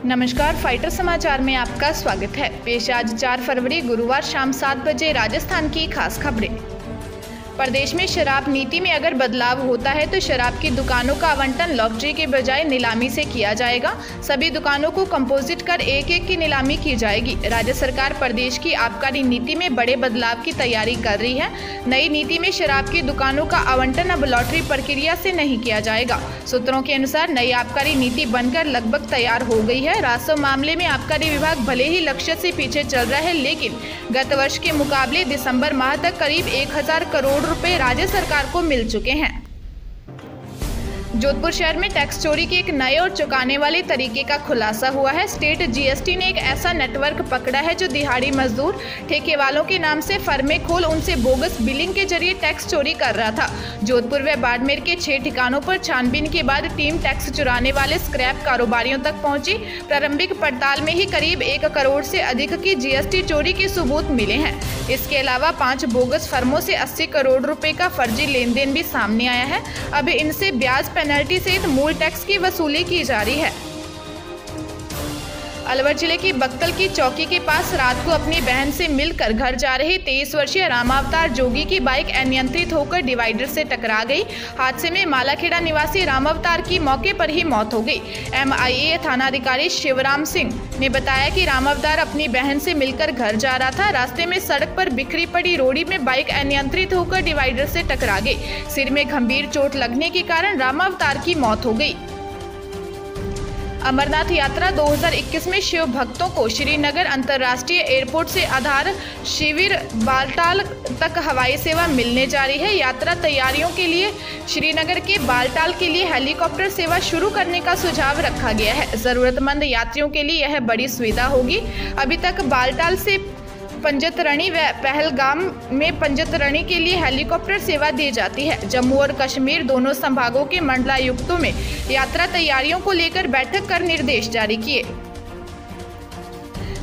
नमस्कार, फाइटर समाचार में आपका स्वागत है। पेश आज 4 फरवरी गुरुवार शाम 7 बजे राजस्थान की खास खबरें। प्रदेश में शराब नीति में अगर बदलाव होता है तो शराब की दुकानों का आवंटन लॉटरी के बजाय नीलामी से किया जाएगा। सभी दुकानों को कंपोजिट कर एक एक की नीलामी की जाएगी। राज्य सरकार प्रदेश की आबकारी नीति में बड़े बदलाव की तैयारी कर रही है। नई नीति में शराब की दुकानों का आवंटन अब लॉटरी प्रक्रिया से नहीं किया जाएगा। सूत्रों के अनुसार नई आबकारी नीति बनकर लगभग तैयार हो गई है। राजस्व मामले में आबकारी विभाग भले ही लक्ष्य से पीछे चल रहा है, लेकिन गत वर्ष के मुकाबले दिसंबर माह तक करीब 1000 करोड़ रुपए राज्य सरकार को मिल चुके हैं। जोधपुर शहर में टैक्स चोरी के एक नए और चौंकाने वाले तरीके का खुलासा हुआ है। स्टेट जीएसटी ने एक ऐसा नेटवर्क पकड़ा है जो दिहाड़ी मजदूर, ठेके वालों के नाम से फर्में खोल उनसे बोगस बिलिंग के जरिए टैक्स चोरी कर रहा था। जोधपुर व बाड़मेर के 6 ठिकानों पर छानबीन के बाद टीम टैक्स चुराने वाले स्क्रैप कारोबारियों तक पहुंची। प्रारंभिक पड़ताल में ही करीब 1 करोड़ से अधिक की जीएसटी चोरी के सबूत मिले हैं। इसके अलावा 5 बोगस फर्मों से 80 करोड़ रुपए का फर्जी लेन देन भी सामने आया है। अब इनसे ब्याज पेनल्टी सहित मूल टैक्स की वसूली की जा रही है। अलवर जिले की बक्तल की चौकी के पास रात को अपनी बहन से मिलकर घर जा रहे 23 वर्षीय रामावतार जोगी की बाइक अनियंत्रित होकर डिवाइडर से टकरा गई। हादसे में मालाखेड़ा निवासी रामावतार की मौके पर ही मौत हो गई। MIA थानाधिकारी शिवराम सिंह ने बताया कि रामावतार अपनी बहन से मिलकर घर जा रहा था। रास्ते में सड़क पर बिखरी पड़ी रोड़ी में बाइक अनियंत्रित होकर डिवाइडर से टकरा गई। सिर में गंभीर चोट लगने के कारण रामावतार की मौत हो गई। अमरनाथ यात्रा 2021 में शिव भक्तों को श्रीनगर अंतर्राष्ट्रीय एयरपोर्ट से आधार शिविर बालटाल तक हवाई सेवा मिलने जा रही है। यात्रा तैयारियों के लिए श्रीनगर के बालटाल के लिए हेलीकॉप्टर सेवा शुरू करने का सुझाव रखा गया है। जरूरतमंद यात्रियों के लिए यह बड़ी सुविधा होगी। अभी तक बालटाल से पंजतरणी व पहलगाम में पंजतरणी के लिए हेलीकॉप्टर सेवा दी जाती है। जम्मू और कश्मीर दोनों संभागों के मंडलायुक्तों में यात्रा तैयारियों को लेकर बैठक कर निर्देश जारी किए।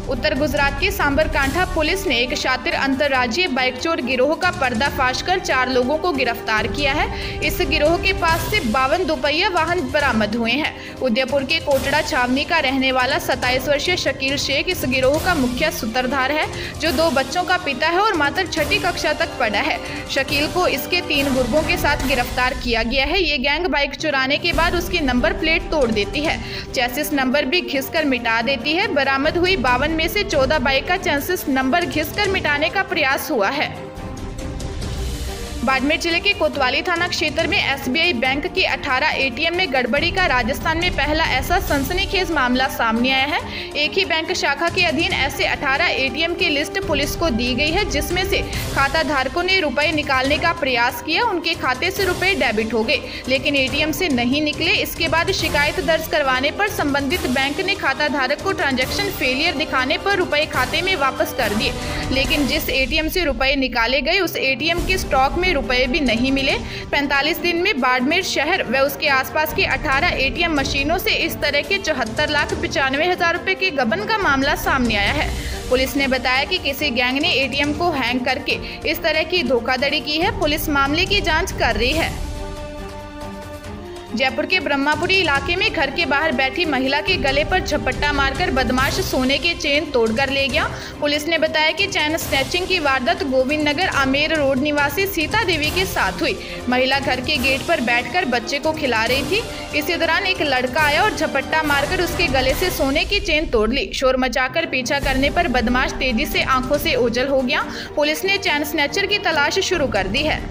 उत्तर गुजरात के सांबरकांठा पुलिस ने एक शातिर अंतर्राज्यीय बाइक चोर गिरोह का पर्दाफाश कर 4 लोगों को गिरफ्तार किया है। इस गिरोह के पास से 52 दोपहिया वाहन बरामद हुए हैं। उदयपुर के कोटड़ा छावनी का रहने वाला 27 वर्षीय शकील शेख इस गिरोह का मुख्य सूत्रधार है, जो 2 बच्चों का पिता है और मात्र 6ठी कक्षा तक पढ़ा है। शकील को इसके 3 गुर्गों के साथ गिरफ्तार किया गया है। ये गैंग बाइक चुराने के बाद उसकी नंबर प्लेट तोड़ देती है, चेसिस नंबर भी घिसकर मिटा देती है। बरामद हुई 52 में से 14 बाइक का चेसिस नंबर घिसकर मिटाने का प्रयास हुआ है। बाड़मेर जिले के कोतवाली थाना क्षेत्र में SBI बैंक के 18 ATM में गड़बड़ी का राजस्थान में पहला ऐसा सनसनीखेज मामला सामने आया है। एक ही बैंक शाखा के अधीन ऐसे 18 ATM की लिस्ट पुलिस को दी गई है, जिसमें से खाता धारकों ने रुपए निकालने का प्रयास किया। उनके खाते से रुपए डेबिट हो गए, लेकिन ATM से नहीं निकले। इसके बाद शिकायत दर्ज करवाने पर संबंधित बैंक ने खाता धारक को ट्रांजैक्शन फेलियर दिखाने पर रुपए खाते में वापस कर दिए, लेकिन जिस ATM से रुपए निकाले गए उस ATM के स्टॉक में रुपए भी नहीं मिले। 45 दिन में बाड़मेर शहर व उसके आसपास की 18 ATM मशीनों से इस तरह के 74,95,000 रुपए के गबन का मामला सामने आया है। पुलिस ने बताया कि किसी गैंग ने ATM को हैंग करके इस तरह की धोखाधड़ी की है। पुलिस मामले की जांच कर रही है। जयपुर के ब्रह्मापुरी इलाके में घर के बाहर बैठी महिला के गले पर झपट्टा मारकर बदमाश सोने के चेन तोड़कर ले गया। पुलिस ने बताया कि चैन स्नैचिंग की वारदात गोविंद नगर आमेर रोड निवासी सीता देवी के साथ हुई। महिला घर के गेट पर बैठकर बच्चे को खिला रही थी। इसी दौरान एक लड़का आया और झपट्टा मारकर उसके गले से सोने की चेन तोड़ ली। शोर मचाकर पीछा करने पर बदमाश तेजी से आंखों से ओझल हो गया। पुलिस ने चैन स्नैचर की तलाश शुरू कर दी है।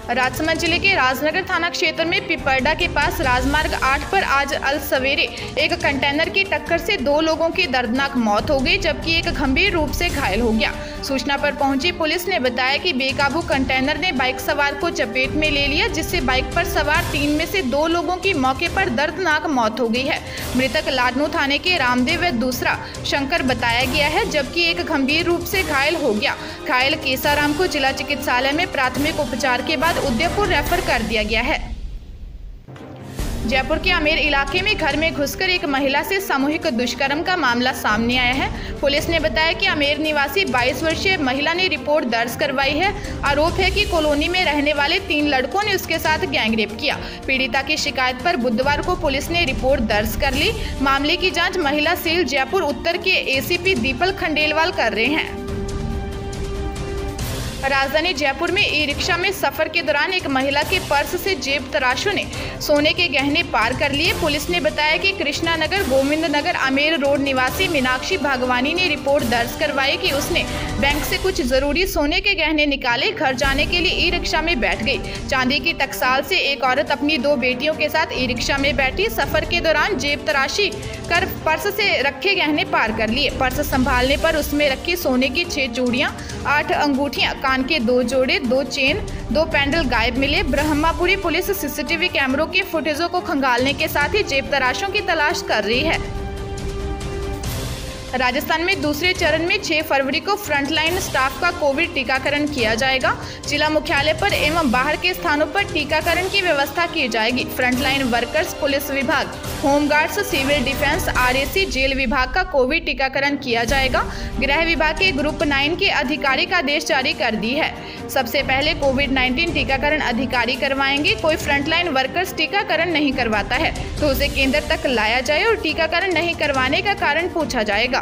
राजसमंद जिले के राजनगर थाना क्षेत्र में पिपरडा के पास राजमार्ग 8 पर आज अल सवेरे एक कंटेनर की टक्कर से 2 लोगों की दर्दनाक मौत हो गई, जबकि एक गंभीर रूप से घायल हो गया। सूचना पर पहुंची पुलिस ने बताया कि बेकाबू कंटेनर ने बाइक सवार को चपेट में ले लिया, जिससे बाइक पर सवार 3 में से 2 लोगों की मौके पर दर्दनाक मौत हो गई है। मृतक लाडनू थाने के रामदेव व दूसरा शंकर बताया गया है, जबकि एक गंभीर रूप से घायल हो गया। घायल केसाराम को जिला चिकित्सालय में प्राथमिक उपचार के बाद उदयपुर रेफर कर दिया गया है। जयपुर के आमेर इलाके में घर में घुसकर एक महिला से सामूहिक दुष्कर्म का मामला सामने आया है। पुलिस ने बताया कि आमेर निवासी 22 वर्षीय महिला ने रिपोर्ट दर्ज करवाई है। आरोप है कि कॉलोनी में रहने वाले 3 लड़कों ने उसके साथ गैंगरेप किया। पीड़िता की शिकायत पर बुधवार को पुलिस ने रिपोर्ट दर्ज कर ली। मामले की जाँच महिला सेल जयपुर उत्तर के ACP दीपल खंडेलवाल कर रहे हैं। राजधानी जयपुर में ई-रिक्शा में सफर के दौरान एक महिला के पर्स से जेब तराशों ने सोने के गहने पार कर लिए। पुलिस ने बताया कि कृष्णा नगर गोविंद नगर आमेर रोड निवासी मीनाक्षी भागवानी ने रिपोर्ट दर्ज करवाई कि उसने बैंक से कुछ जरूरी सोने के गहने निकाले। घर जाने के लिए ई-रिक्शा में बैठ गई। चांदी की टकसाल से एक औरत अपनी 2 बेटियों के साथ ई-रिक्शा में बैठी। सफर के दौरान जेब तराशी कर पर्स से रखे गहने पार कर लिए। पर्स संभालने पर उसमें रखी सोने की 6 चूड़ियां, 8 अंगूठियां, कान के 2 जोड़े, 2 चेन, 2 पेंडल गायब मिले। ब्रह्मापुरी पुलिस सीसीटीवी कैमरों के फुटेजों को खंगालने के साथ ही जेब तराशों की तलाश कर रही है। राजस्थान में दूसरे चरण में 6 फरवरी को फ्रंटलाइन स्टाफ का कोविड टीकाकरण किया जाएगा। जिला मुख्यालय पर एवं बाहर के स्थानों पर टीकाकरण की व्यवस्था की जाएगी। फ्रंटलाइन वर्कर्स, पुलिस विभाग, home guards, civil defence, RAC, jail विभाग का कोविड टीकाकरण किया जाएगा। गृह विभाग के ग्रुप 9 के आधिकारिक आदेश जारी कर दी है। सबसे पहले कोविड-19 टीकाकरण अधिकारी करवाएंगे। कोई फ्रंटलाइन वर्कर्स टीकाकरण नहीं करवाता है तो उसे केंद्र तक लाया जाए और टीकाकरण नहीं करवाने का कारण पूछा जाएगा।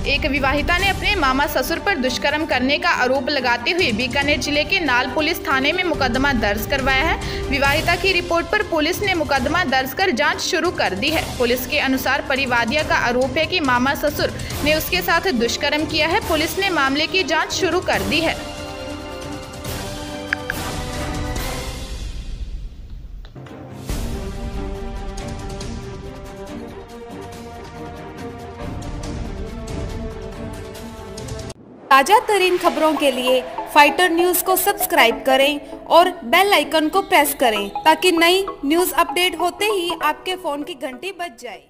एक विवाहिता ने अपने मामा ससुर पर दुष्कर्म करने का आरोप लगाते हुए बीकानेर जिले के नाल पुलिस थाने में मुकदमा दर्ज करवाया है। विवाहिता की रिपोर्ट पर पुलिस ने मुकदमा दर्ज कर जांच शुरू कर दी है। पुलिस के अनुसार परिवादिया का आरोप है कि मामा ससुर ने उसके साथ दुष्कर्म किया है। पुलिस ने मामले की जाँच शुरू कर दी है। ताजा तरीन खबरों के लिए फाइटर न्यूज को सब्सक्राइब करें और बेल आइकन को प्रेस करें ताकि नई न्यूज अपडेट होते ही आपके फोन की घंटी बज जाए।